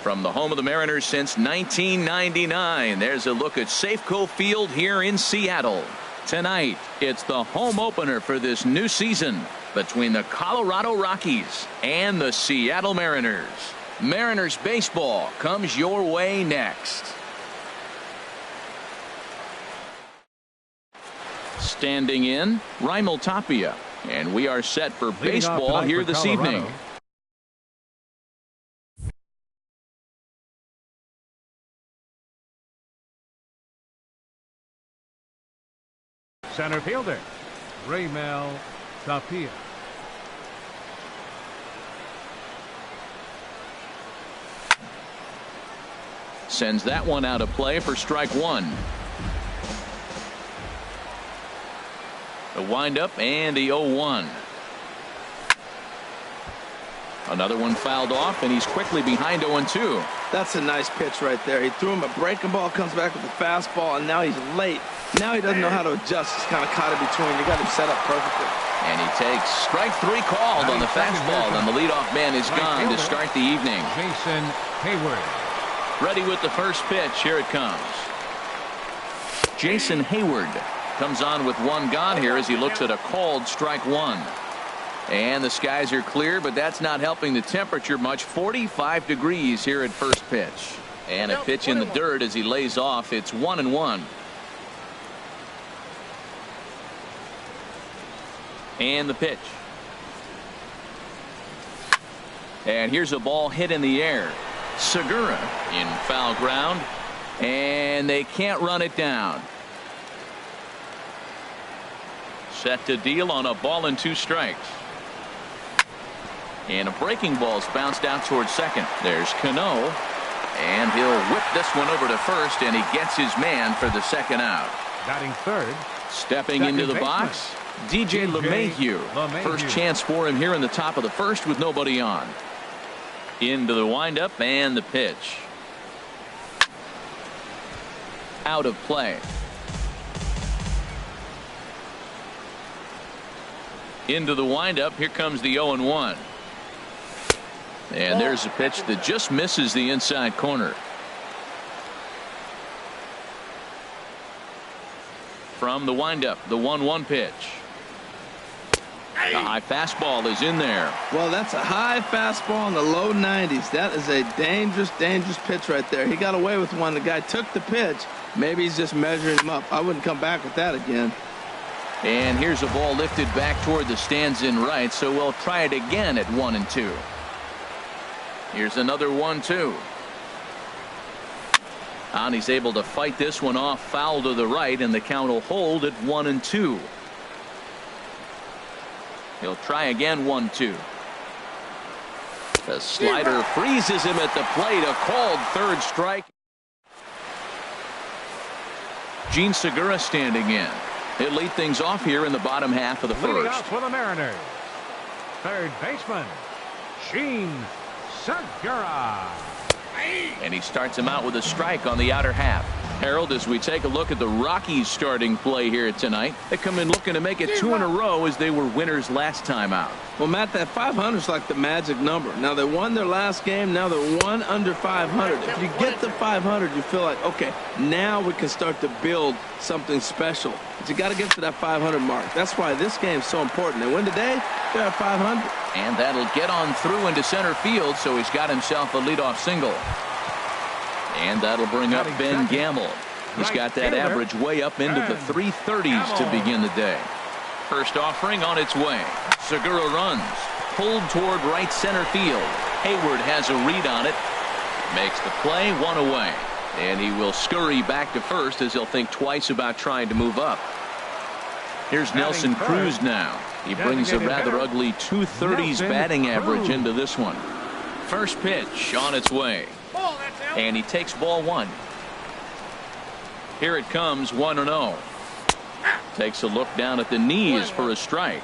From the home of the Mariners since 1999, there's a look at Safeco Field here in Seattle. Tonight, it's the home opener for this new season between the Colorado Rockies and the Seattle Mariners. Mariners baseball comes your way next. Standing in, Raimel Tapia. And we are set for baseball here this evening. Center fielder, Raimel Tapia. Sends that one out of play for strike one. The windup and the 0-1. Another one fouled off, and he's quickly behind 0-2. That's a nice pitch right there. He threw him a breaking ball, comes back with a fastball, and now he's late. Now he doesn't know how to adjust. He's kind of caught in between. You got him set up perfectly. And he takes strike three called on the fastball, and the leadoff man is gone to start the evening. Jason Hayward. Ready with the first pitch. Here it comes. Jason Hayward comes on with one gone here as he looks at a called strike one. And the skies are clear, but that's not helping the temperature much. 45 degrees here at first pitch. And a pitch in the dirt as he lays off. It's 1-1. And the pitch. And here's a ball hit in the air. Segura in foul ground. And they can't run it down. Set to deal on a ball and 2 strikes. And a breaking ball's bounced out towards second. There's Cano. And he'll whip this one over to first, and he gets his man for the second out. Batting third. Stepping into the box, DJ LeMahieu. First chance for him here in the top of the first with nobody on. Into the windup and the pitch. Out of play. Into the windup. Here comes the 0-1. And there's a pitch that just misses the inside corner. From the windup, the 1-1 pitch. The high fastball is in there. Well, that's a high fastball in the low 90s. That is a dangerous, dangerous pitch right there. He got away with one. The guy took the pitch. Maybe he's just measuring him up. I wouldn't come back with that again. And here's a ball lifted back toward the stands in right, so we'll try it again at 1-2. Here's another 1-2. And he's able to fight this one off foul to the right, and the count will hold at 1-2. He'll try again 1-2. The slider freezes him at the plate. A called third strike. Gene Segura standing in. He'll lead things off here in the bottom half of the Leading first. off for the Mariners, third baseman Gene Segura. And he starts him out with a strike on the outer half. Harold, as we take a look at the Rockies starting play here tonight, they come in looking to make it 2 in a row as they were winners last time out. Well, Matt, that 500 is like the magic number. Now, they won their last game. Now they're 1 under 500. If you get to 500, you feel like, okay, now we can start to build something special. But you got to get to that 500 mark. That's why this game is so important. They win today, they're at 500. And that'll get on through into center field, so he's got himself a leadoff single. And that'll bring up Ben Gamble. He's got that average way up into the 330s to begin the day. First offering on its way. Segura runs. Pulled toward right center field. Hayward has a read on it. Makes the play, 1 away. And he will scurry back to first as he'll think twice about trying to move up. Here's Nelson Cruz now. He brings a rather ugly 230s batting average into this one. First pitch on its way. And he takes ball 1. Here it comes, 1-0. Takes a look down at the knees for a strike.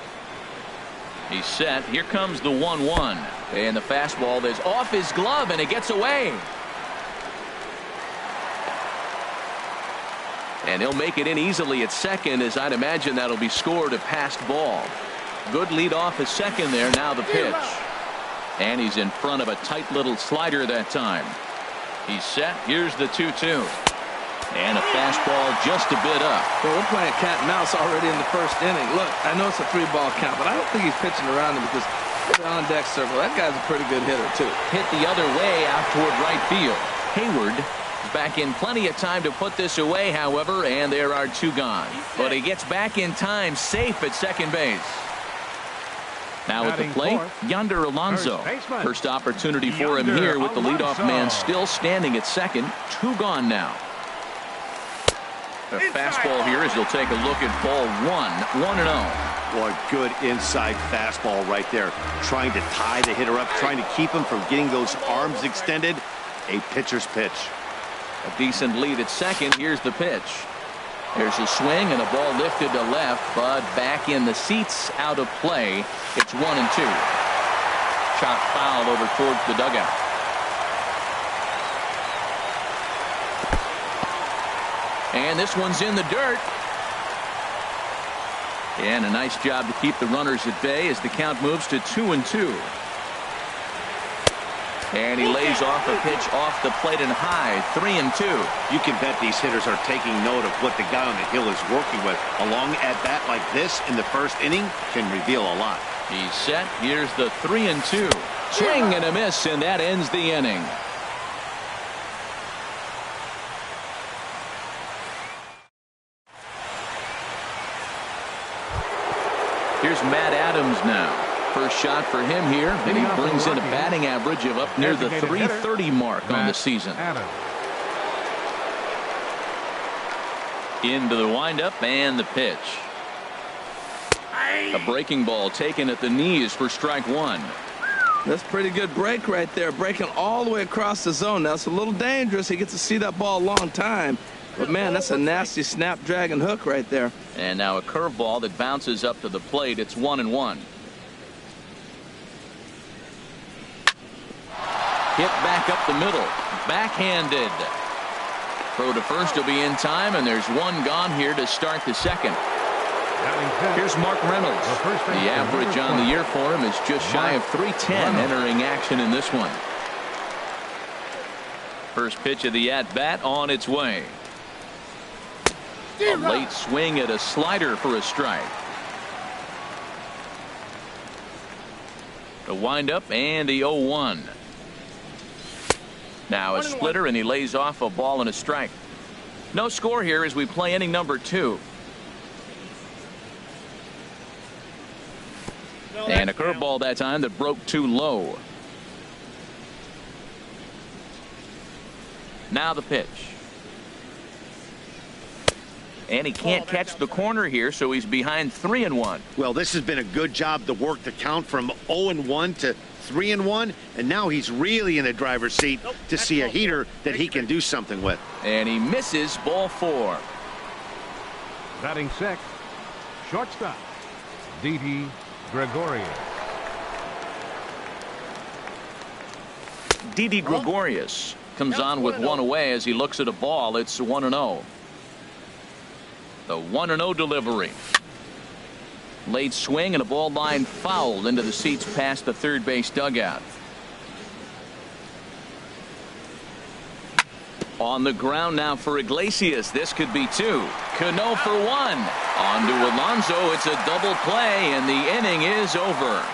He's set. Here comes the 1-1. And the fastball is off his glove, and it gets away. And he'll make it in easily at second, as I'd imagine that'll be scored a passed ball. Good lead off at second there. Now the pitch. And he's in front of a tight little slider that time. He's set. Here's the 2-2. And a fastball just a bit up. Well, we're playing cat and mouse already in the first inning. Look, I know it's a 3-ball count, but I don't think he's pitching around him because the on-deck circle, that guy's a pretty good hitter, too. Hit the other way out toward right field. Hayward is back in plenty of time to put this away, however, and there are 2 gone. But he gets back in time, safe at second base. Now at the plate, Yonder Alonso. First opportunity for him here with the leadoff man still standing at second. 2 gone now. A fastball here as he'll take a look at ball 1. 1-0. Boy, good inside fastball right there. Trying to tie the hitter up, trying to keep him from getting those arms extended. A pitcher's pitch. A decent lead at second. Here's the pitch. There's a swing and a ball lifted to left, but back in the seats, out of play. It's 1-2. Shot foul over towards the dugout. And this one's in the dirt. And a nice job to keep the runners at bay as the count moves to 2-2. And he lays off a pitch off the plate and high. 3-2. You can bet these hitters are taking note of what the guy on the hill is working with. A long at-bat like this in the first inning can reveal a lot. He's set. Here's the 3-2. Swing and a miss, and that ends the inning. Here's Matt Adams now. First shot for him here, and he brings in a batting average of up near the 330 mark on the season. Into the windup and the pitch. A breaking ball taken at the knees for strike 1. That's a pretty good break right there, breaking all the way across the zone. Now, it's a little dangerous. He gets to see that ball a long time. But, man, that's a nasty snapdragon hook right there. And now a curveball that bounces up to the plate. It's 1-1. Hit back up the middle. Backhanded. Throw to first will be in time, and there's 1 gone here to start the second. Here's Mark Reynolds. The average on the year for him is just shy of 310 entering action in this one. First pitch of the at-bat on its way. A late swing at a slider for a strike. The windup and the 0-1. Now a splitter, and he lays off a ball and a strike. No score here as we play inning number 2. And a curveball that time that broke too low. Now the pitch. And he can't catch the corner here, so he's behind 3-1. Well, this has been a good job to work the count from 0-1 to 3-1, and now he's really in the driver's seat to see a heater that he can do something with. And he misses ball 4. Batting 6, shortstop, Didi Gregorius. Didi Gregorius comes on with 1 away as he looks at a ball. It's 1-0. The 1-0 delivery. Late swing and a ball line fouled into the seats past the third base dugout. On the ground now for Iglesias. This could be 2. Cano for 1. On to Alonso. It's a double play, and the inning is over.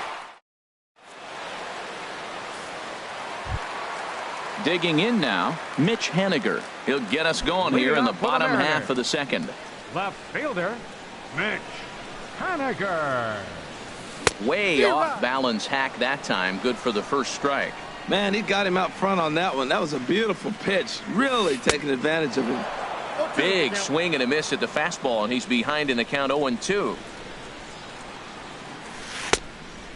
Digging in now, Mitch Haniger. He'll get us going here in the bottom half of the second. Left fielder, Mitch Haniger. Way off balance hack that time. Good for the first strike. Man, he got him out front on that one. That was a beautiful pitch. Really taking advantage of him. Big swing and a miss at the fastball, and he's behind in the count 0-2.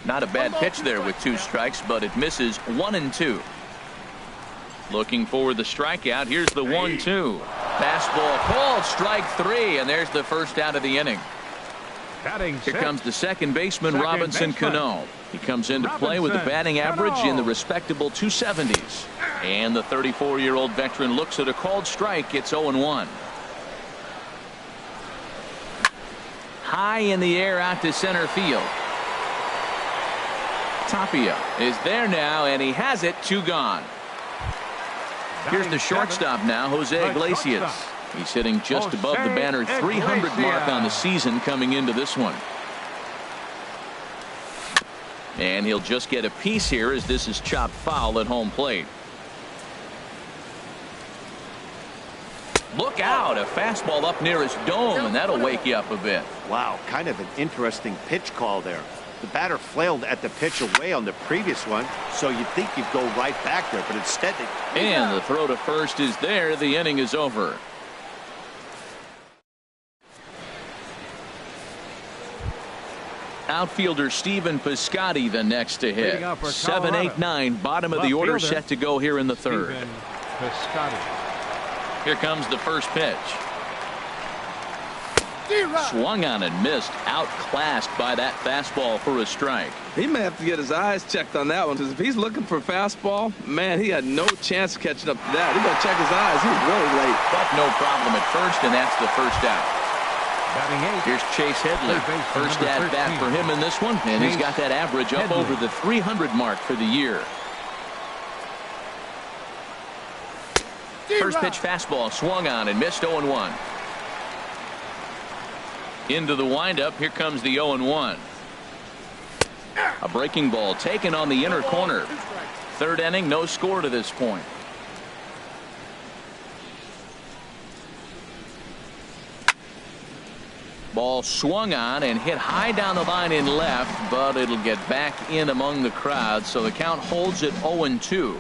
Not a bad pitch there with 2 strikes, but it misses 1-2. Looking for the strikeout. Here's the 1-2. Fastball called, strike 3, and there's the first out of the inning. Here comes the second baseman, Robinson Cano. He comes into play with a batting average in the respectable 270s. And the 34-year-old veteran looks at a called strike. It's 0-1. High in the air out to center field. Tapia is there now, and he has it. 2 gone. Here's the shortstop now, Jose Iglesias. He's hitting just above the banner 300 mark on the season coming into this one. And he'll just get a piece here as this is chopped foul at home plate. Look out, a fastball up near his dome, and that'll wake you up a bit. Wow, kind of an interesting pitch call there. The batter flailed at the pitch away on the previous one, so you'd think he'd go right back there, but instead and the throw to first is there. The inning is over. Outfielder Stephen Piscotty the next to hit. 7, 8, 9, bottom of the order set to go here in the third. Here comes the first pitch. Swung on and missed. Outclassed by that fastball for a strike. He may have to get his eyes checked on that one, because if he's looking for a fastball, man, he had no chance of catching up to that. He got to check his eyes. He was really late. But no problem at first, and that's the first out. Here's Chase Headley. First at bat for him in this one, and he's got that average up over the 300 mark for the year. First pitch fastball swung on and missed. 0-1. Into the windup. Here comes the 0-1. A breaking ball taken on the inner corner. Third inning, no score to this point. Ball swung on and hit high down the line in left, but it'll get back in among the crowd, so the count holds at 0-2.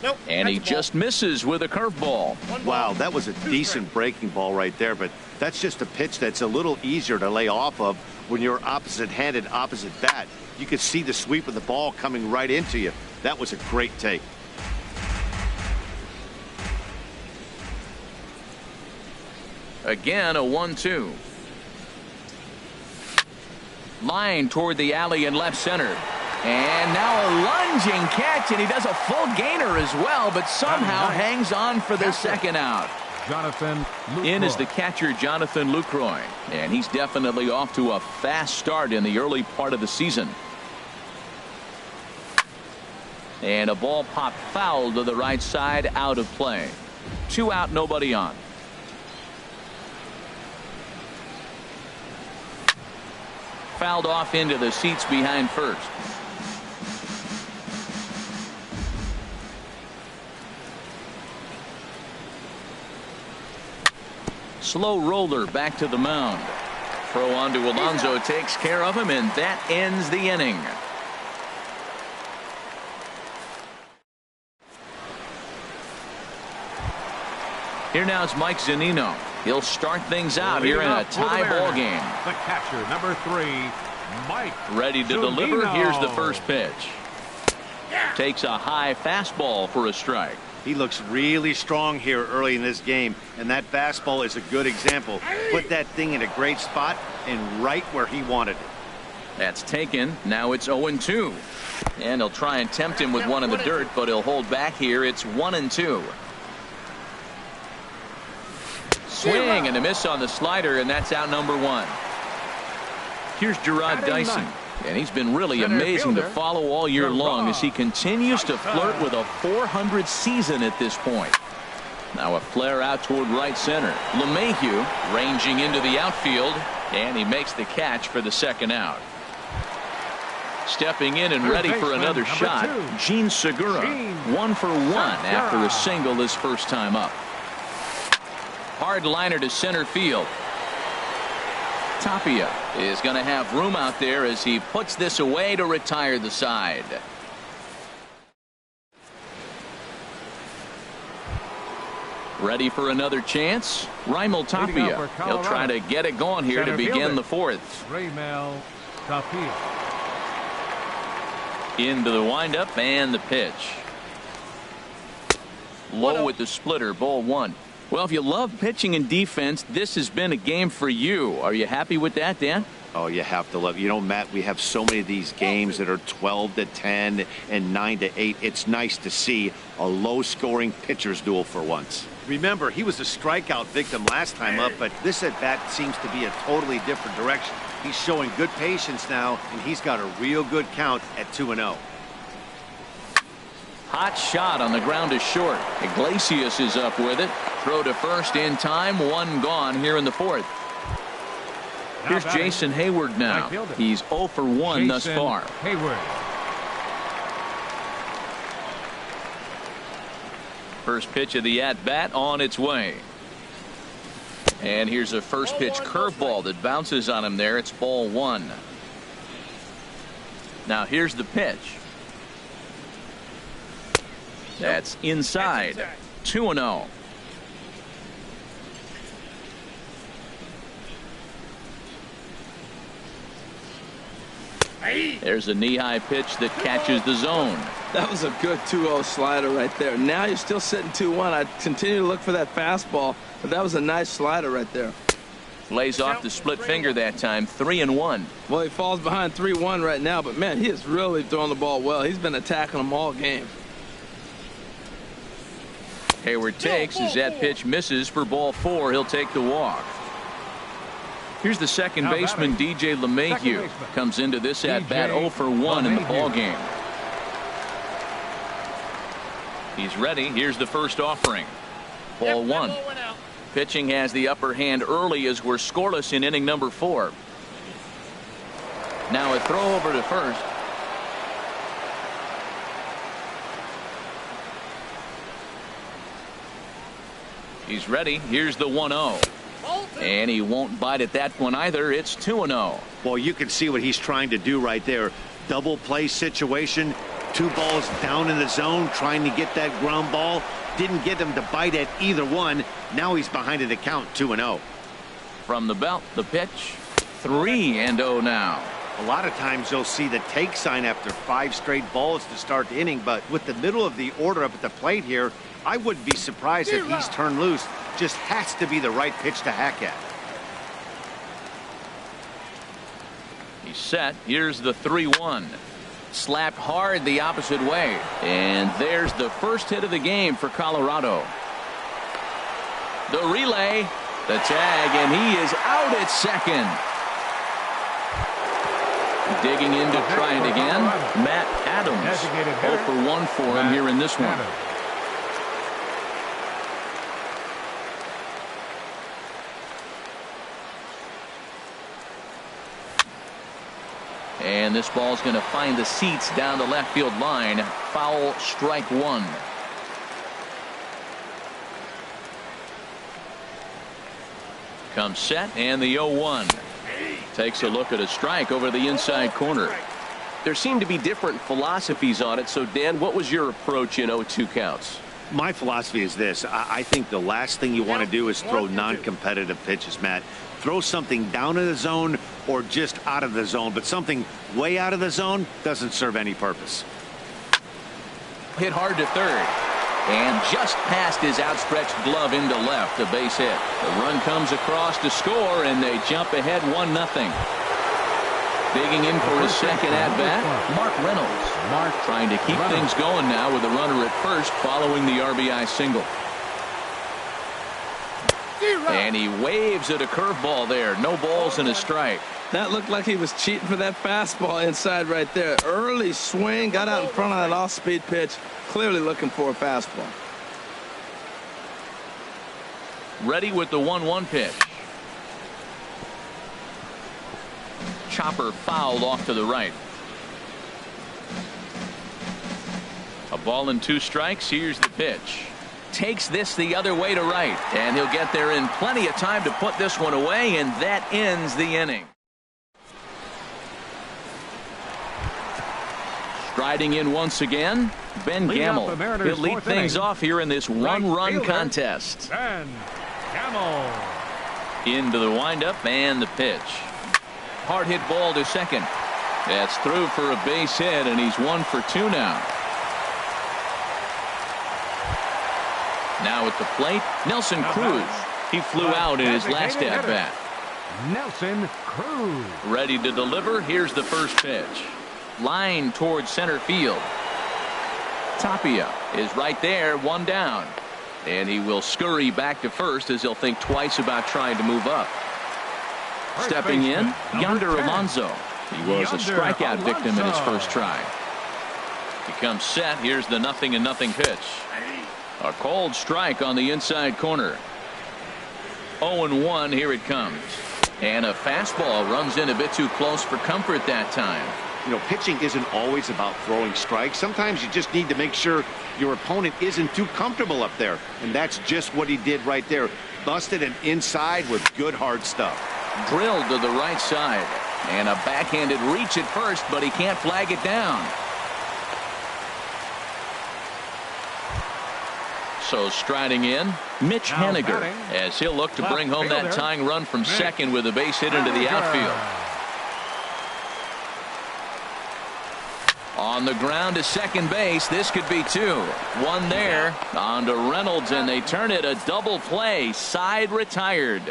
Nope, and he just misses with a curveball. Wow, that was a decent breaking ball right there, but that's just a pitch that's a little easier to lay off of when you're opposite-handed, opposite bat. You could see the sweep of the ball coming right into you. That was a great take. Again, a 1-2. Line toward the alley in left center. And now a lunging catch, and he does a full gainer as well, but somehow hangs on for the second out. In is the catcher, Jonathan Lucroy, and he's definitely off to a fast start in the early part of the season. And a ball popped foul to the right side, out of play. 2 out, nobody on. Fouled off into the seats behind first. Slow roller back to the mound. Throw on to Alonso takes care of him, and that ends the inning. Here now is Mike Zunino. He'll start things out here in a tie ball game. The catcher, number 3, Mike. Ready to deliver. Here's the first pitch. Takes a high fastball for a strike. He looks really strong here early in this game, and that fastball is a good example. Put that thing in a great spot and right where he wanted it. That's taken. Now it's 0-2. And he'll try and tempt him with one in the dirt, but he'll hold back here. It's 1-2. Swing and a miss on the slider, and that's out number 1. Here's Gerard Dyson. And he's been really amazing to follow all year long as he continues to flirt with a 400 season at this point. Now a flare out toward right center. LeMahieu ranging into the outfield, and he makes the catch for the second out. Stepping in and ready for another shot, Gene Segura. 1 for 1 after a single his first time up. Hard liner to center field. Tapia is going to have room out there as he puts this away to retire the side. Ready for another chance? Raimel Tapia. He'll try to get it going here to begin the fourth. Raimel Tapia. Into the windup and the pitch. Low with the splitter, ball 1. Well, if you love pitching and defense, this has been a game for you. Are you happy with that, Dan? Oh, you have to love. You know, Matt, we have so many of these games that are 12-10 and 9-8. It's nice to see a low-scoring pitcher's duel for once. Remember, he was a strikeout victim last time up, but this at-bat seems to be a totally different direction. He's showing good patience now, and he's got a real good count at 2-0. Hot shot on the ground is short. Iglesias is up with it. Throw to first in time. One gone here in the fourth. Here's Jason Hayward now. He's 0 for 1 thus far. Hayward. First pitch of the at-bat on its way. And here's a first pitch curveball that bounces on him there. It's ball 1. Now here's the pitch. That's inside. 2-0. There's a knee-high pitch that catches the zone. That was a good 2-0 slider right there. Now you're still sitting 2-1. I continue to look for that fastball, but that was a nice slider right there. Lays off the split finger that time. 3-1. Well, he falls behind 3-1 right now, but man, he is really throwing the ball well. He's been attacking them all game. Hayward takes as that pitch misses for ball 4. He'll take the walk. Here's the second baseman, DJ LeMahieu. Comes into this at-bat 0 for 1 in the ball game. He's ready. Here's the first offering. Ball 1. Pitching has the upper hand early as we're scoreless in inning number 4. Now a throw over to first. He's ready. Here's the 1-0. And he won't bite at that one either. It's 2-0. Well, you can see what he's trying to do right there. Double play situation. 2 balls down in the zone, trying to get that ground ball. Didn't get him to bite at either one. Now he's behind in the count, 2-0. From the belt, the pitch. 3-0 now. A lot of times you'll see the take sign after 5 straight balls to start the inning, but with the middle of the order up at the plate here, I wouldn't be surprised if he's turned loose. Just has to be the right pitch to hack at. He's set. Here's the 3-1. Slapped hard the opposite way. And there's the first hit of the game for Colorado. The relay, the tag, and he is out at second. Digging in to try it again, Matt Adams. 0 for 1 for him here in this one. And this ball's going to find the seats down the left field line. Foul, strike 1. Comes set, and the 0-1. Takes a look at a strike over the inside corner. There seem to be different philosophies on it. So, Dan, what was your approach in 0-2 counts? My philosophy is this. I think the last thing you want to do is throw non-competitive pitches, Matt. Throw something down in the zone or just out of the zone, but something way out of the zone doesn't serve any purpose. Hit hard to third. And just past his outstretched glove into left, a base hit. The run comes across to score, and they jump ahead 1-0. Digging in for his second at-bat, Mark Reynolds. Trying to keep things going now with a runner at first following the RBI single. And he waves at a curveball there. No balls and a strike. That looked like he was cheating for that fastball inside right there. Early swing, got out in front of that off-speed pitch. Clearly looking for a fastball. Ready with the 1-1 pitch. Chopper fouled off to the right. A ball and 2 strikes. Here's the pitch. Takes this the other way to right. And he'll get there in plenty of time to put this one away, and that ends the inning. Striding in once again, Ben Gamble. He'll lead things off here in this one-run contest. Ben Gamble. Into the windup and the pitch. Hard hit ball to second. That's through for a base hit, and he's 1 for 2 now. Now at the plate, Nelson Cruz. He flew out in his last at-bat. Nelson Cruz. Ready to deliver. Here's the first pitch. Line towards center field. Tapia is right there, 1 down. And he will scurry back to first as he'll think twice about trying to move up. Stepping in, Yonder Alonso. He was a strikeout victim in his first try. Becomes set. Here's the 0-0 pitch. A cold strike on the inside corner. 0-1. Here it comes. And a fastball runs in a bit too close for comfort that time. You know, pitching isn't always about throwing strikes. Sometimes you just need to make sure your opponent isn't too comfortable up there. And that's just what he did right there. Busted an inside with good hard stuff. Drilled to the right side. And a backhanded reach at first, but he can't flag it down. So striding in, Mitch Haniger, as he'll look to bring home that tying run from second with a base hit into the outfield. On the ground to second base, this could be two. One there, on to Reynolds, and they turn it a double play. Side retired.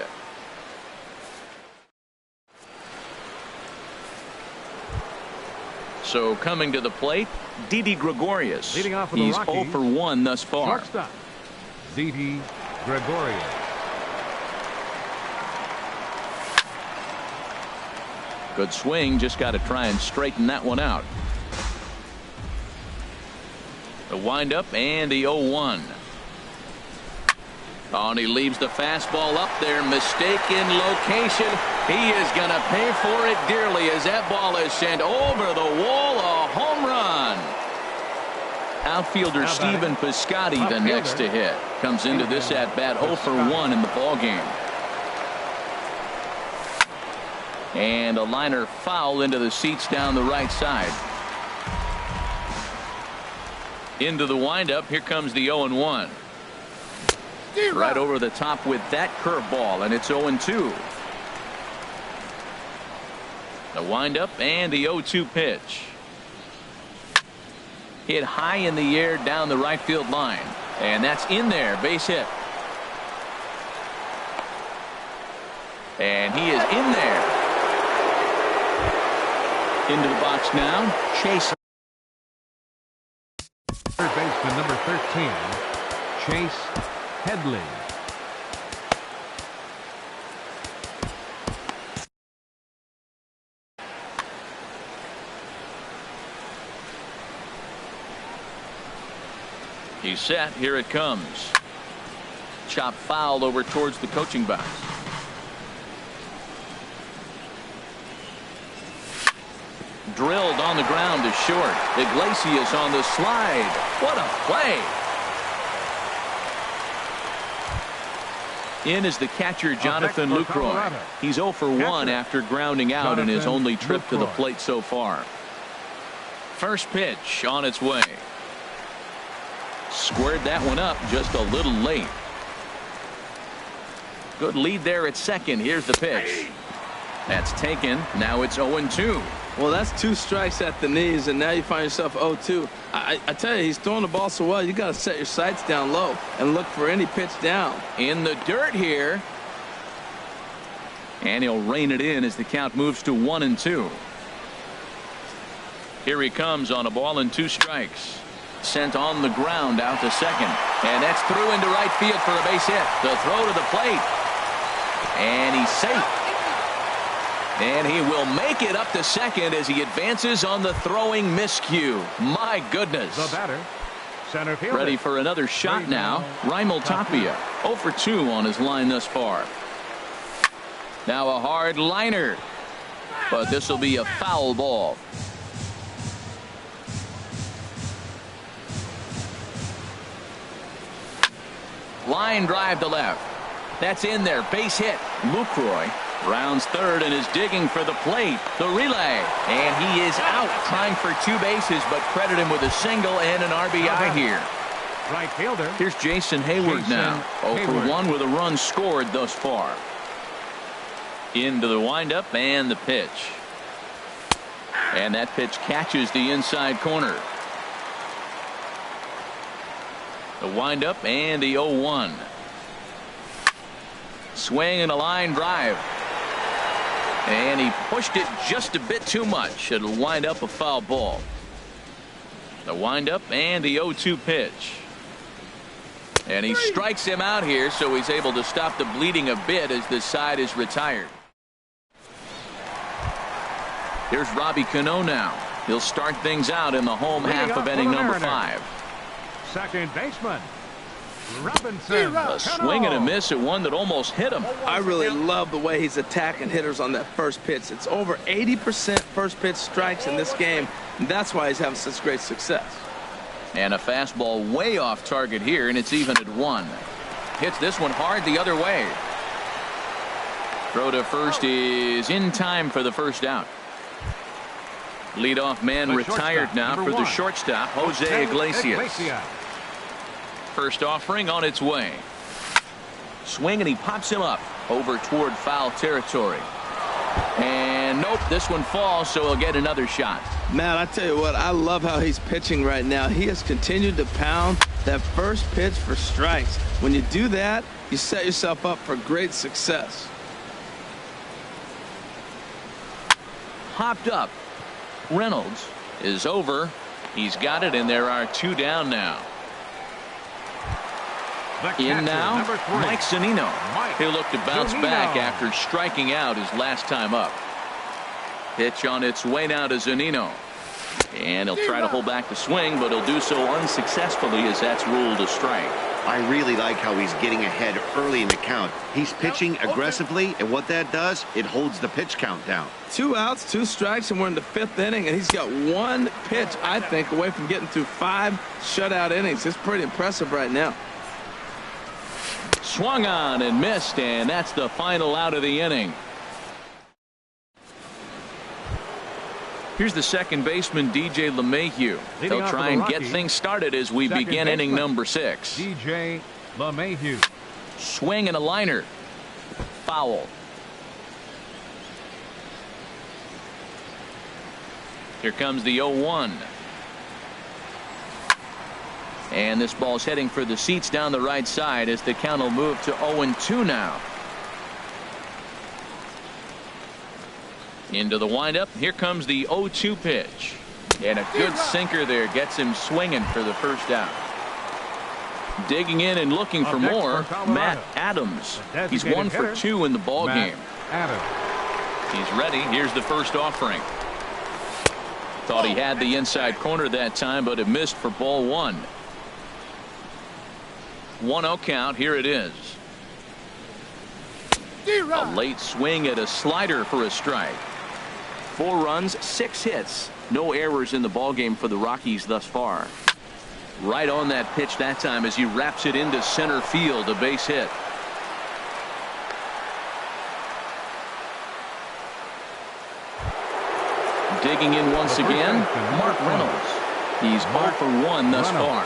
So coming to the plate, Didi Gregorius. Leading off with He's the Rockies, 0 for 1 thus far. Shortstop, Didi Gregorius. Good swing, just got to try and straighten that one out. The windup and the 0-1. Oh, and he leaves the fastball up there. Mistaken location. He is going to pay for it dearly as that ball is sent over the wall. A home run. Outfielder Stephen Piscotty the next to hit. Comes into this at bat 0 for 1 in the ball game. And a liner foul into the seats down the right side. Into the windup. Here comes the 0-1. Right over the top with that curveball, and it's 0-2. The windup and the 0-2 pitch. Hit high in the air down the right field line, and that's in there. Base hit. And he is in there. Into the box now, Chase. Third baseman number 13, Chase Headley. He's set. Here it comes. Chop foul over towards the coaching box. Drilled on the ground to short. Iglesias on the slide. What a play. In is the catcher, Jonathan Lucroy. He's 0 for 1 after grounding out in his only trip to the plate so far. First pitch on its way. Squared that one up just a little late. Good lead there at second. Here's the pitch. That's taken. Now it's 0-2. Well, that's 2 strikes at the knees, and now you find yourself 0-2. I tell you, he's throwing the ball so well, you got to set your sights down low and look for any pitch down. In the dirt here. And he'll rein it in as the count moves to 1-2. Here he comes on a ball and 2 strikes. Sent on the ground out to second. And that's through into right field for a base hit. The throw to the plate. And he's safe. And he will make it up to second as he advances on the throwing miscue. My goodness. The batter, center fielder. Ready for another shot now. Raimel Tapia, 0 for 2 on his line thus far. Now a hard liner. But this will be a foul ball. Line drive to left. That's in there. Base hit. Lucroy rounds third and is digging for the plate. The relay. And he is out trying for 2 bases, but credit him with a single and an RBI here. Right fielder. Here's Jason Hayward now. 0 for 1 with a run scored thus far. Into the windup and the pitch. And that pitch catches the inside corner. The windup and the 0-1. Swing and a line drive. And he pushed it just a bit too much. It'll wind up a foul ball. The windup and the 0-2 pitch. And he strikes him out here, so he's able to stop the bleeding a bit as this side is retired. Here's Robbie Cano now. He'll start things out in the home half of inning number 5. Second baseman, Robinson. A swing and a miss at one that almost hit him. I really love the way he's attacking hitters on that first pitch. It's over 80% first pitch strikes in this game, and that's why he's having such great success. And a fastball way off target here, and it's even at 1. Hits this one hard the other way. Throw to first is in time for the first out. Leadoff man retired now for the shortstop, Jose Iglesias. First offering on its way. Swing, and he pops him up over toward foul territory. And nope, this one falls, so he'll get another shot. Matt, I tell you what, I love how he's pitching right now. He has continued to pound that first pitch for strikes. When you do that, you set yourself up for great success. Hopped up. Reynolds is over. He's got it, and there are 2 down now. In now, Mike Zunino. He'll look to bounce back after striking out his last time up. Pitch on its way now to Zunino. And he'll try to hold back the swing, but he'll do so unsuccessfully as that's ruled a strike. I really like how he's getting ahead early in the count. He's pitching aggressively, and what that does, it holds the pitch count down. 2 outs, 2 strikes, and we're in the 5th inning, and he's got 1 pitch, I think, away from getting through 5 shutout innings. It's pretty impressive right now. Swung on and missed, and that's the final out of the inning. Here's the second baseman, DJ LeMahieu. He'll try and get things started as we begin inning number 6. DJ LeMahieu. Swing and a liner. Foul. Here comes the 0-1. And this ball's heading for the seats down the right side as the count will move to 0-2 now. Into the windup. Here comes the 0-2 pitch. And a good sinker there gets him swinging for the first out. Digging in and looking for more, Matt Adams. He's 1 for 2 in the ball game. He's ready. Here's the first offering. Thought he had the inside corner that time, but it missed for ball 1. 1-0 count. Here it is. A late swing at a slider for a strike. 4 runs, 6 hits. No errors in the ballgame for the Rockies thus far. Right on that pitch that time as he wraps it into center field, a base hit. Digging in once again, Mark Reynolds. He's 0 for 1 thus far.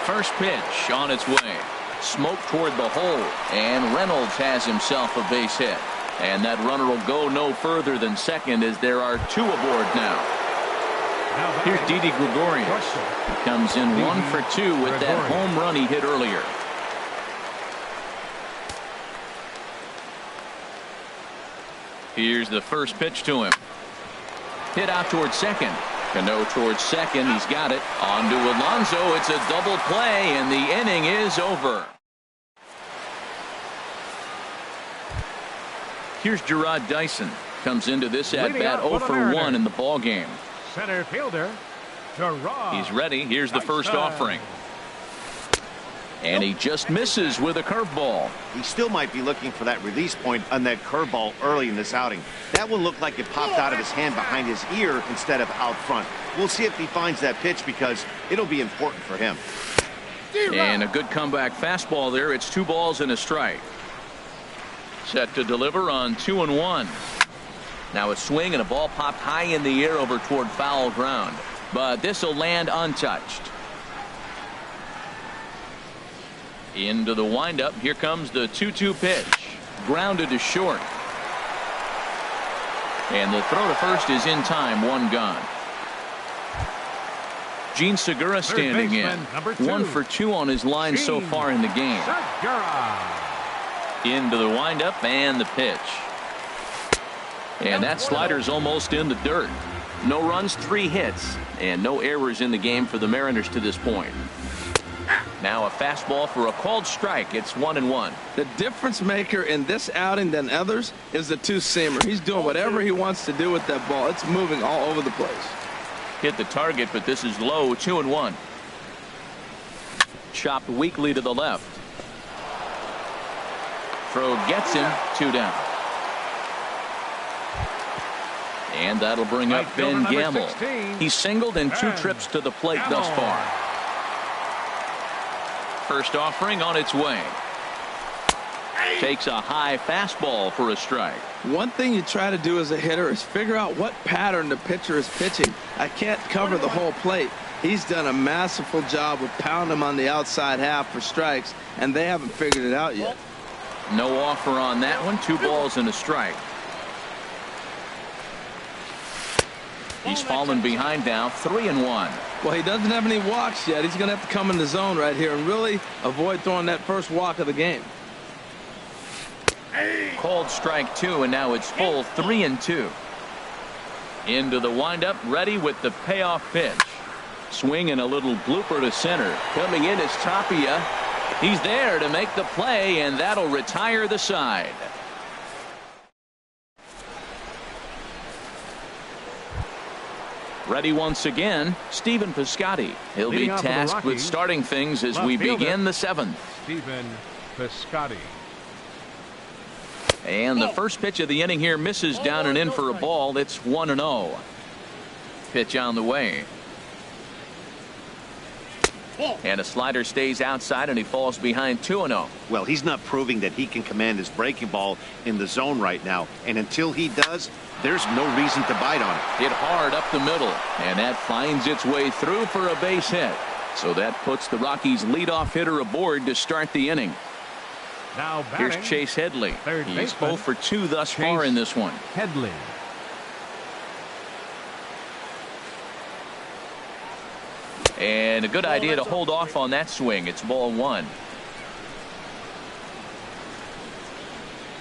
First pitch on its way. Smoke toward the hole, and Reynolds has himself a base hit. And that runner will go no further than second as there are 2 aboard now. Here's Didi Gregorius. He comes in 1 for 2 with that home run he hit earlier. Here's the first pitch to him. Hit out towards second. Cano towards second. He's got it. On to Alonso. It's a double play, and the inning is over. Here's Gerard Dyson. Comes into this at-bat 0 for 1 in the ball game. Center fielder, Gerard. He's ready. Here's the first offering. And he just misses with a curveball. He still might be looking for that release point on that curveball early in this outing. That one looked like it popped out of his hand behind his ear instead of out front. We'll see if he finds that pitch because it'll be important for him. And a good comeback fastball there. It's 2 balls and a strike. Set to deliver on 2-1. Now a swing and a ball popped high in the air over toward foul ground. But this will land untouched. Into the windup. Here comes the 2-2 pitch. Grounded to short. And the throw to first is in time. 1 gone. Gene Segura standing in. 1 for 2 on his line so far in the game. Into the windup and the pitch. And that slider's almost in the dirt. No runs, 3 hits, and no errors in the game for the Mariners to this point. Now a fastball for a called strike. It's 1-1. The difference maker in this outing than others is the two-seamer. He's doing whatever he wants to do with that ball. It's moving all over the place. Hit the target, but this is low. 2-1. Chopped weakly to the left. Throw gets him. 2 down. And that'll bring up Ben Gamble. He's singled in 2 trips to the plate thus far. First offering on its way. Takes a high fastball for a strike. One thing you try to do as a hitter is figure out what pattern the pitcher is pitching. I can't cover the whole plate. He's done a masterful job of pounding him on the outside half for strikes, and they haven't figured it out yet. No offer on that one. 2 balls and a strike. He's fallen behind now. 3-1. Well, he doesn't have any walks yet. He's going to have to come in the zone right here and really avoid throwing that first walk of the game. Called strike 2, and now it's full. 3-2. Into the windup, ready with the payoff pitch. Swing and a little blooper to center. Coming in is Tapia. He's there to make the play, and that'll retire the side. Ready once again, Stephen Piscotty. He'll be tasked with starting things as we begin the 7th. Stephen Piscotty. And the first pitch of the inning here misses down and in for a ball. It's 1-0. Pitch on the way. And a slider stays outside, and he falls behind 2-0. Well, he's not proving that he can command his breaking ball in the zone right now. And until he does, there's no reason to bite on it. Hit hard up the middle, and that finds its way through for a base hit. So that puts the Rockies' leadoff hitter aboard to start the inning. Now batting, here's Chase Headley. He's 0 for 2 thus far in this one. Headley. And a good idea to hold off on that swing. It's ball 1.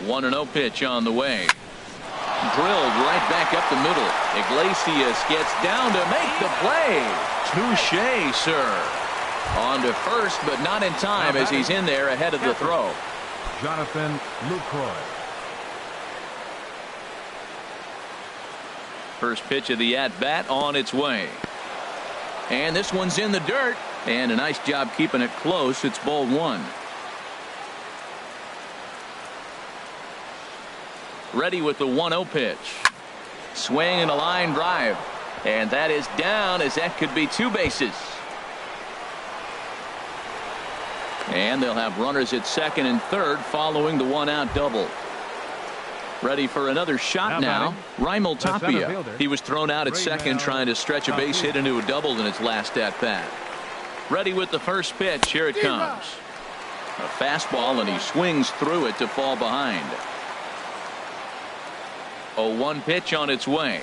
1-0 pitch on the way. Drilled right back up the middle. Iglesias gets down to make the play. Touché, sir. On to first, but not in time as he's in there ahead of the throw. Jonathan Lucroy. First pitch of the at-bat on its way. And this one's in the dirt. And a nice job keeping it close. It's ball 1. Ready with the 1-0 pitch. Swing and a line drive. And that is down, as that could be 2 bases. And they'll have runners at second and third following the 1-out double. Ready for another shot now. Raimel Tapia. He was thrown out at second trying to stretch a base hit into a double in his last at bat. Ready with the first pitch. Here it comes. A fastball, and he swings through it to fall behind. 0-1 pitch on its way.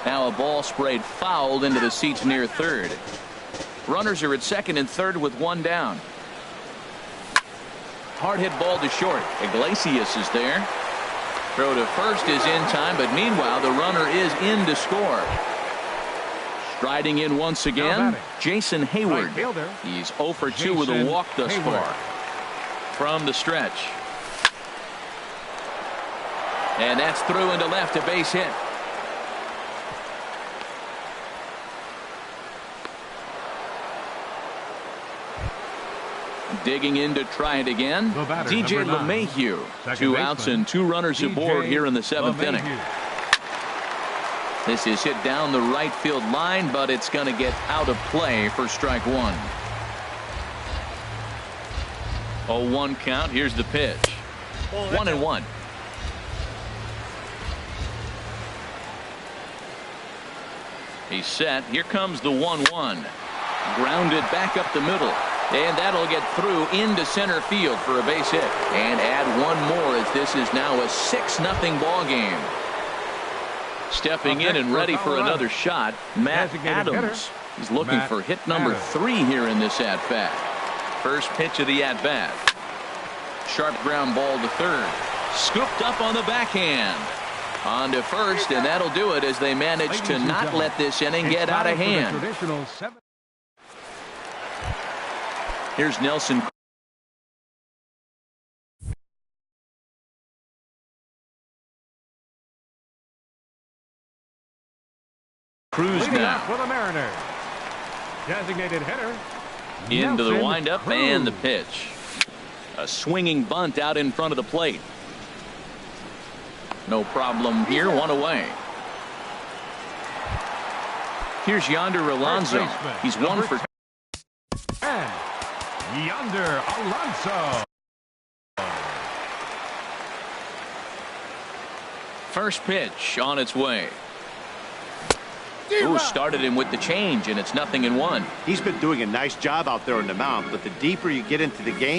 Now a ball sprayed fouled into the seats near third. Runners are at second and third with 1 down. Hard hit ball to short. Iglesias is there. Throw to first is in time, but meanwhile the runner is in to score. Striding in once again, Jason Hayward. He's 0 for 2 with a walk thus far. From the stretch. And that's through into left, a base hit. Digging in to try it again. DJ LeMahieu. 2 outs and 2 runners aboard here in the 7th inning. This is hit down the right field line, but it's going to get out of play for strike 1. 0-1 count. Here's the pitch. 1-1. He's set. Here comes the 1-1. Grounded back up the middle. And that'll get through into center field for a base hit. And add 1 more as this is now a 6-0 ball game. Stepping in and ready for another shot, Matt Adams. He's looking for hit number 3 here in this at-bat. First pitch of the at-bat. Sharp ground ball to third. Scooped up on the backhand. On to first, and that'll do it as they manage to not let this inning get out of hand. Here's Nelson Cruz Leading now. up for the Mariners. Designated hitter. Into the Nelson windup Cruz. and the pitch. A swinging bunt out in front of the plate. No problem here. One away. Here's Yonder Alonso. He's one for. And Yonder Alonso. First pitch on its way. Ooh, started him with the change, and it's 0-1. He's been doing a nice job out there on the mound, but the deeper you get into the game,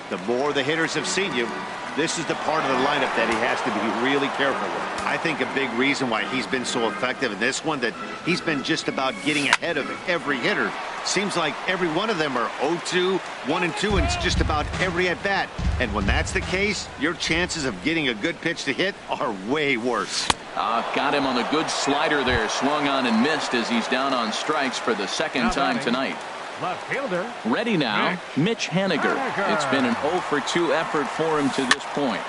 the more the hitters have seen you. This is the part of the lineup that he has to be really careful with. I think a big reason why he's been so effective in this one, that he's been just about getting ahead of every hitter. Seems like every one of them are 0-2, 1-2, and it's just about every at-bat. And when that's the case, your chances of getting a good pitch to hit are way worse. Got him on a good slider there. Swung on and missed as he's down on strikes for the second time tonight. Left fielder. Ready now, Mitch Haniger. It's been an 0-for-2 effort for him to this point.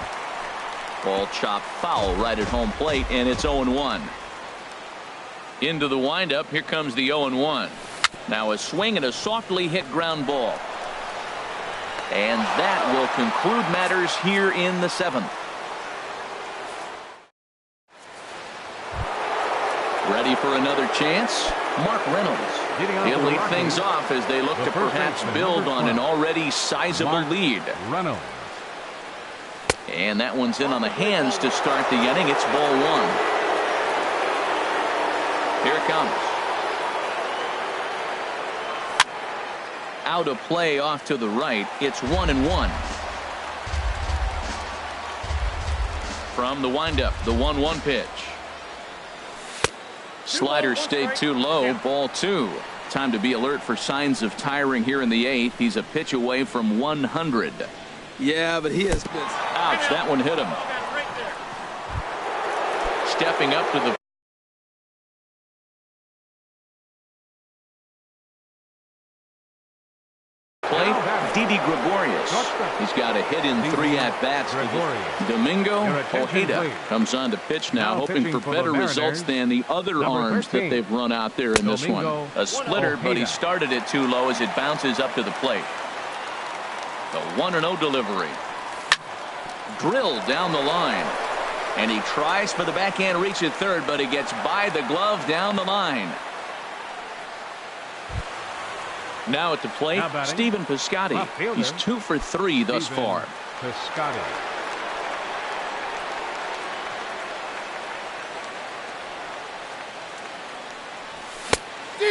Ball chopped foul right at home plate, and it's 0-1. Into the windup. Here comes the 0-1. Now a swing and a softly hit ground ball. And that will conclude matters here in the 7th. Ready for another chance? Mark Reynolds. He'll lead things off as they look to perhaps build on an already sizable lead. Reynolds. And that one's in on the hands to start the inning. It's ball 1. Here it comes. Out of play off to the right. It's 1-1. From the windup, the 1-1 pitch. Slider stayed too low. Ball 2. Time to be alert for signs of tiring here in the 8th. He's a pitch away from 100. Yeah, but he has been. Ouch, that one hit him. Stepping up to the plate, Didi Gregorius. He's got a hit in 3 at-bats. Domingo Ojeda comes on to pitch now, hoping for better results than the other arms that they've run out there in this one. A splitter, but he started it too low as it bounces up to the plate. The 1-0 delivery. Drilled down the line. And he tries for the backhand reach at third, but he gets by the glove down the line. Now at the plate, Stephen Piscotty. He's 2 for 3 thus far. Piscotty.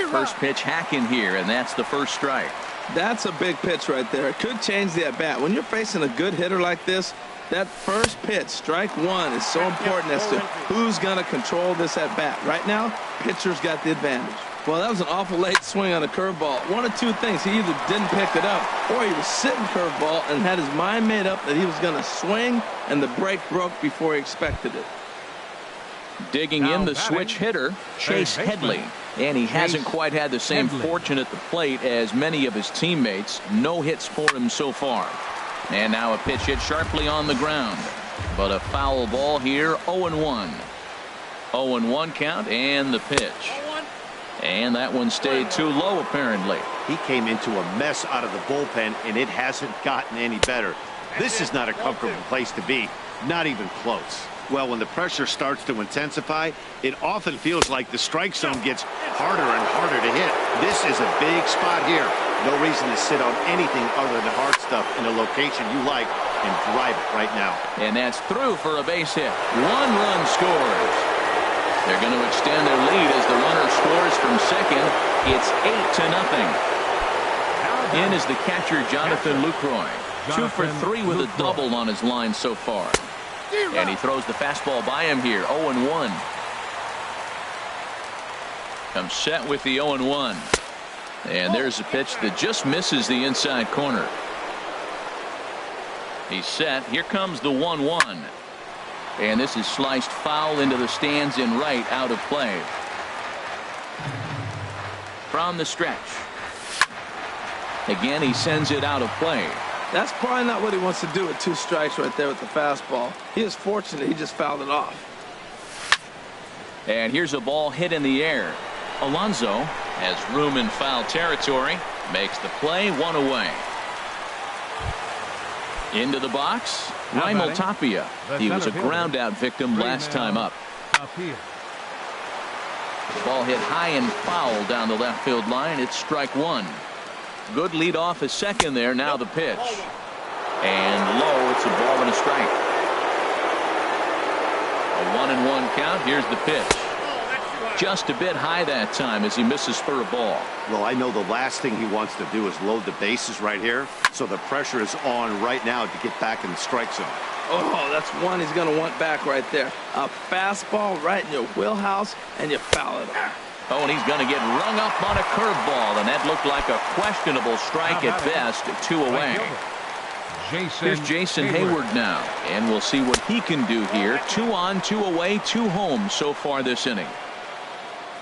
First pitch hack in here, and that's the first strike. That's a big pitch right there. It could change the at-bat. When you're facing a good hitter like this, that first pitch, strike 1, is so important as to who's going to control this at-bat. Right now, pitcher's got the advantage. Well, that was an awful late swing on a curveball. One of two things. He either didn't pick it up or he was sitting curveball and had his mind made up that he was going to swing, and the break broke before he expected it. Digging in the switch hitter, Chase Headley. And he hasn't quite had the same fortune at the plate as many of his teammates. No hits for him so far. And now a pitch hit sharply on the ground. But a foul ball here, 0-1. 0-1 count and the pitch. And that one stayed too low, apparently. He came into a mess out of the bullpen, and it hasn't gotten any better. This is not a comfortable place to be, not even close. Well, when the pressure starts to intensify, it often feels like the strike zone gets harder and harder to hit. This is a big spot here. No reason to sit on anything other than hard stuff in a location you like and drive it right now. And that's through for a base hit. 1 run scores. They're going to extend their lead as the runner scores from second. It's 8-0. In is the catcher, Jonathan Lucroy. 2 for 3 with a double on his line so far. And he throws the fastball by him here. 0-1. Comes set with the 0-1. And there's a pitch that just misses the inside corner. He's set. Here comes the 1-1. And this is sliced foul into the stands in right, out of play. From the stretch. Again, he sends it out of play. That's probably not what he wants to do with 2 strikes right there with the fastball. He is fortunate he just fouled it off. And here's a ball hit in the air. Alonso has room in foul territory. Makes the play, 1 away. Into the box, Raimel Tapia. He was a ground-out victim last time up. Ball hit high and foul down the left field line. It's strike 1. Good lead off a second there. Now the pitch. And low. It's a ball and a strike. A 1-1 count. Here's the pitch. Just a bit high that time as he misses for a ball. Well, I know the last thing he wants to do is load the bases right here. So the pressure is on right now to get back in the strike zone. Oh, that's one he's going to want back right there. A fastball right in your wheelhouse, and you foul it off. Oh, and he's going to get rung up on a curveball, and that looked like a questionable strike at best. 2 away. Here's Jason Hayward now, and we'll see what he can do here. 2 on, 2 away, 2 home so far this inning.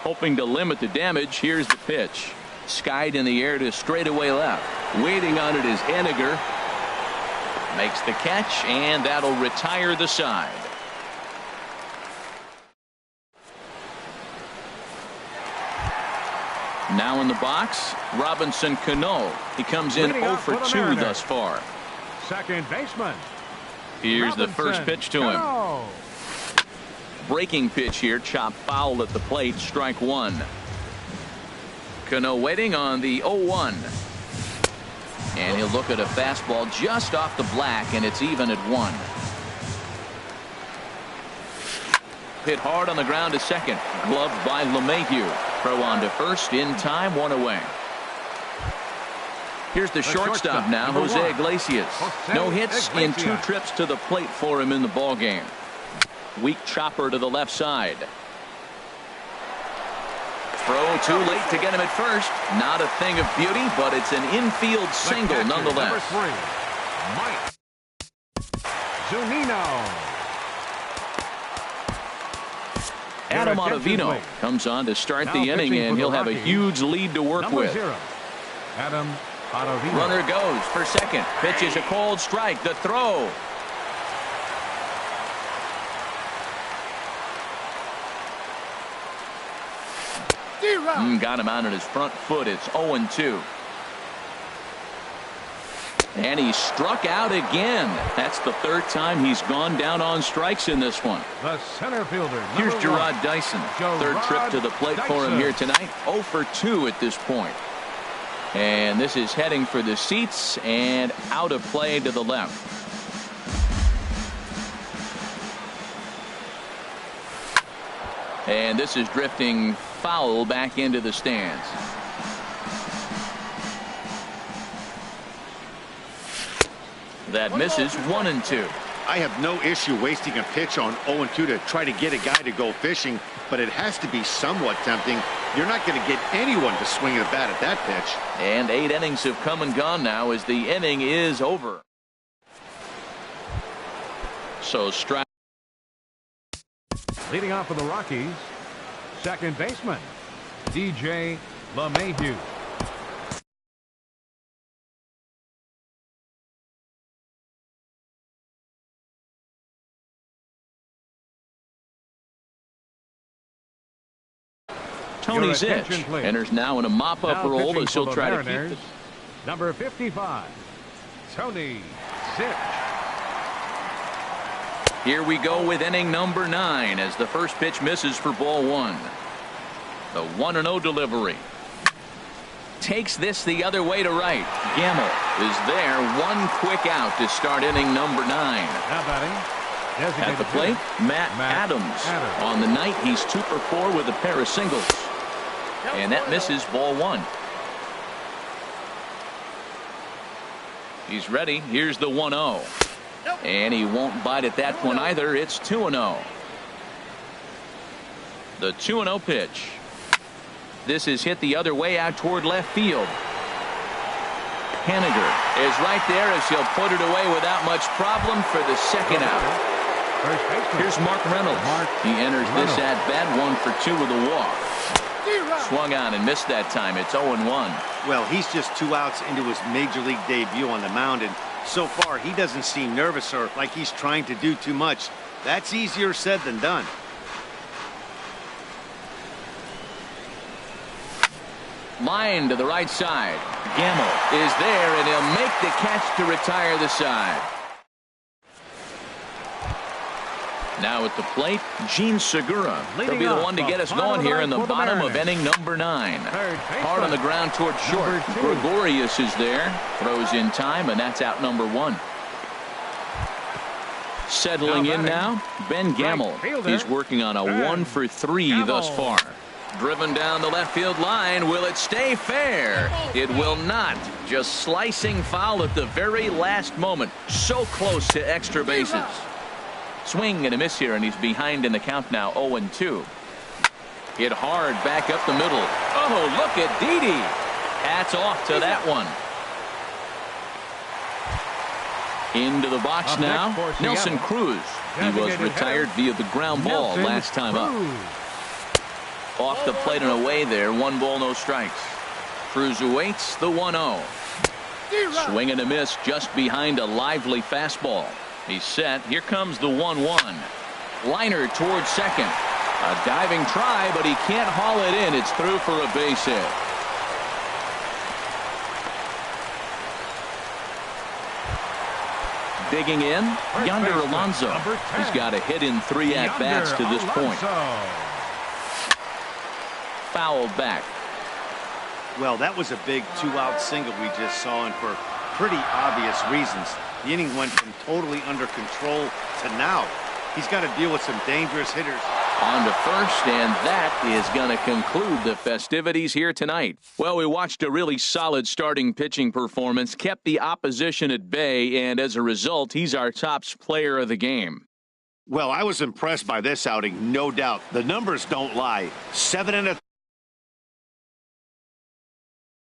Hoping to limit the damage. Here's the pitch. Skied in the air to straightaway left. Waiting on it is Henniger. Makes the catch, and that'll retire the side. Now in the box, Robinson Cano. He comes in 0 for 2 thus far. Second baseman. Here's the first pitch to him. Breaking pitch here, chopped foul at the plate, strike 1. Cano waiting on the 0-1. And he'll look at a fastball just off the black, and it's even at 1. Hit hard on the ground to second. Gloved by LeMahieu. Throw on to first in time, 1 away. Here's the shortstop now, Jose Iglesias. No hits in 2 trips to the plate for him in the ballgame. Weak chopper to the left side. Throw too late to get him at first. Not a thing of beauty, but it's an infield single nonetheless. Number 3, Mike Zunino. Adam Ottavino comes on to start the inning, and he'll have a huge lead to work with. Adam Ottavino. Runner goes for second. Pitch is a cold strike. The throw. Got him out on his front foot. It's 0-2. And he struck out again. That's the 3rd time he's gone down on strikes in this one. The center fielder. Here's Gerard Dyson. 3rd trip to the plate for him here tonight. 0 for 2 at this point. And this is heading for the seats and out of play to the left. And this is drifting foul back into the stands. That misses 1-2. I have no issue wasting a pitch on 0-2 to try to get a guy to go fishing, but it has to be somewhat tempting. You're not going to get anyone to swing at a bat at that pitch. And 8 innings have come and gone now as the inning is over. So strike. Leading off for the Rockies, second baseman, DJ LeMahieu. Tony Zitch enters now in a mop-up role as he'll try to keep it. Number 55, Tony Zitch. Here we go with inning number 9 as the first pitch misses for ball 1. The 1-0 delivery. Takes this the other way to right. Gamble is there. 1 quick out to start inning number 9. At the plate, Matt Adams. On the night, he's 2 for 4 with a pair of singles. And that misses ball 1. He's ready. Here's the 1-0. And he won't bite at that one either. It's 2-0. The 2-0 pitch. This is hit the other way out toward left field. Henniger is right there as he'll put it away without much problem for the second out. First baseman. Here's Mark Reynolds. He enters this at-bat 1 for 2 with a walk. Swung on and missed that time. It's 0-1. Well, he's just 2 outs into his major league debut on the mound, and so far he doesn't seem nervous or like he's trying to do too much. That's easier said than done. Line to the right side. Gamble is there, and he'll make the catch to retire the side. Now at the plate, Gene Segura. He'll be the one to get us going here in the bottom of inning number 9. Hard on the ground towards short. Gregorius is there. Throws in time, and that's out number 1. Settling in now, Ben Gamble. He's working on a 1 for 3 thus far. Driven down the left field line. Will it stay fair? It will not. Just slicing foul at the very last moment. So close to extra bases. Swing and a miss here, and he's behind in the count now, 0-2. Hit hard back up the middle. Oh, look at Didi. Hats off to that one. Into the box now, Nelson Cruz. He was retired via the ground ball last time up. Off the plate and away there, 1 ball, no strikes. Cruz awaits the 1-0. Swing and a miss just behind a lively fastball. He's set. Here comes the 1-1. Liner towards second. A diving try, but he can't haul it in. It's through for a base hit. Digging in, Yonder Alonso. He's got a hit in 3 at-bats to this point. Fouled back. Well, that was a big 2-out single we just saw, and for pretty obvious reasons. The inning went from totally under control to now. He's got to deal with some dangerous hitters. On to first, and that is going to conclude the festivities here tonight. Well, we watched a really solid starting pitching performance, kept the opposition at bay, and as a result, he's our top player of the game. Well, I was impressed by this outing, no doubt. The numbers don't lie. 7 1/3